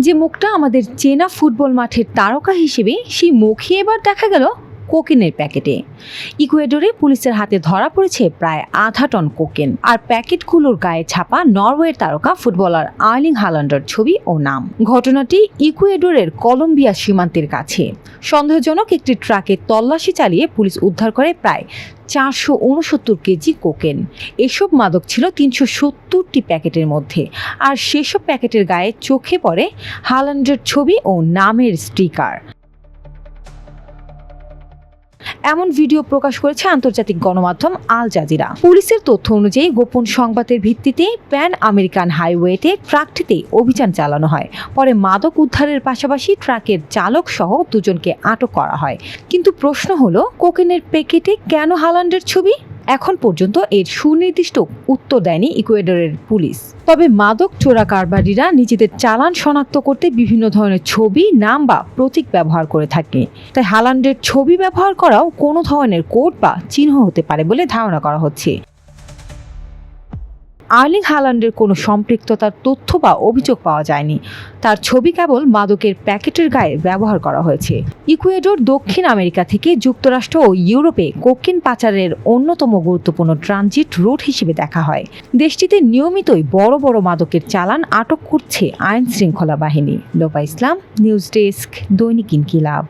যে মুখটা আমাদের চেনা ফুটবল মাঠের তারকা হিসেবে, সেই মুখই এবার দেখা গেল কোকেনের প্যাকেটে। ইকুয়েডরে পুলিশের হাতে ধরা পড়েছে প্রায় 0.5 টন কোকেন, আর প্যাকেটগুলোর গায়ে ছাপা নরওয়ের তারকা ফুটবলার আর্লিং হাল্যান্ডের ছবি ও নাম। ঘটনাটি ইকুয়েডরের কলম্বিয়া সীমান্তের কাছে। সন্দেহজনক একটি ট্রাকে তল্লাশি চালিয়ে পুলিশ উদ্ধার করে প্রায় 469 কেজি কোকেন। এসব মাদক ছিল 370টি প্যাকেটের মধ্যে, আর সেসব প্যাকেটের গায়ে চোখে পড়ে হাল্যান্ডের ছবি ও নামের স্টিকার। এমন ভিডিও প্রকাশ করেছে আন্তর্জাতিক গণমাধ্যম আল জাজিরা। পুলিশের তথ্য অনুযায়ী গোপন সংবাদের ভিত্তিতে প্যান আমেরিকান হাইওয়েতে ট্রাকটিতে অভিযান চালানো হয়। পরে মাদক উদ্ধারের পাশাপাশি ট্রাকের চালক সহ 2 জনকে আটক করা হয়। কিন্তু প্রশ্ন হলো, কোকেনের প্যাকেটে কেন হাল্যান্ডের ছবি? এখন পর্যন্ত এর সুনির্দিষ্ট উত্তর দেয়নি ইকুয়েডরের পুলিশ। তবে মাদক চোরা কারবারিরা নিজেদের চালান শনাক্ত করতে বিভিন্ন ধরনের ছবি, নাম বা প্রতীক ব্যবহার করে থাকে। তাই হাল্যান্ডের ছবি ব্যবহার করাও কোনো ধরনের কোড বা চিহ্ন হতে পারে বলে ধারণা করা হচ্ছে। আর্লিং হাল্যান্ডের কোনো সম্পৃক্ততার তথ্য বা অভিযোগ পাওয়া যায়নি। তার ছবি কেবল মাদকের প্যাকেটের গায়ে ব্যবহার করা হয়েছে। ইকুয়েডর দক্ষিণ আমেরিকা থেকে যুক্তরাষ্ট্র ও ইউরোপে কোকেন পাচারের অন্যতম গুরুত্বপূর্ণ ট্রানজিট রুট হিসেবে দেখা হয়। দেশটিতে নিয়মিতই বড় বড় মাদকের চালান আটক করছে আইন শৃঙ্খলা বাহিনী। লোপা ইসলাম, নিউজ ডেস্ক, দৈনিক ইনকিলাব।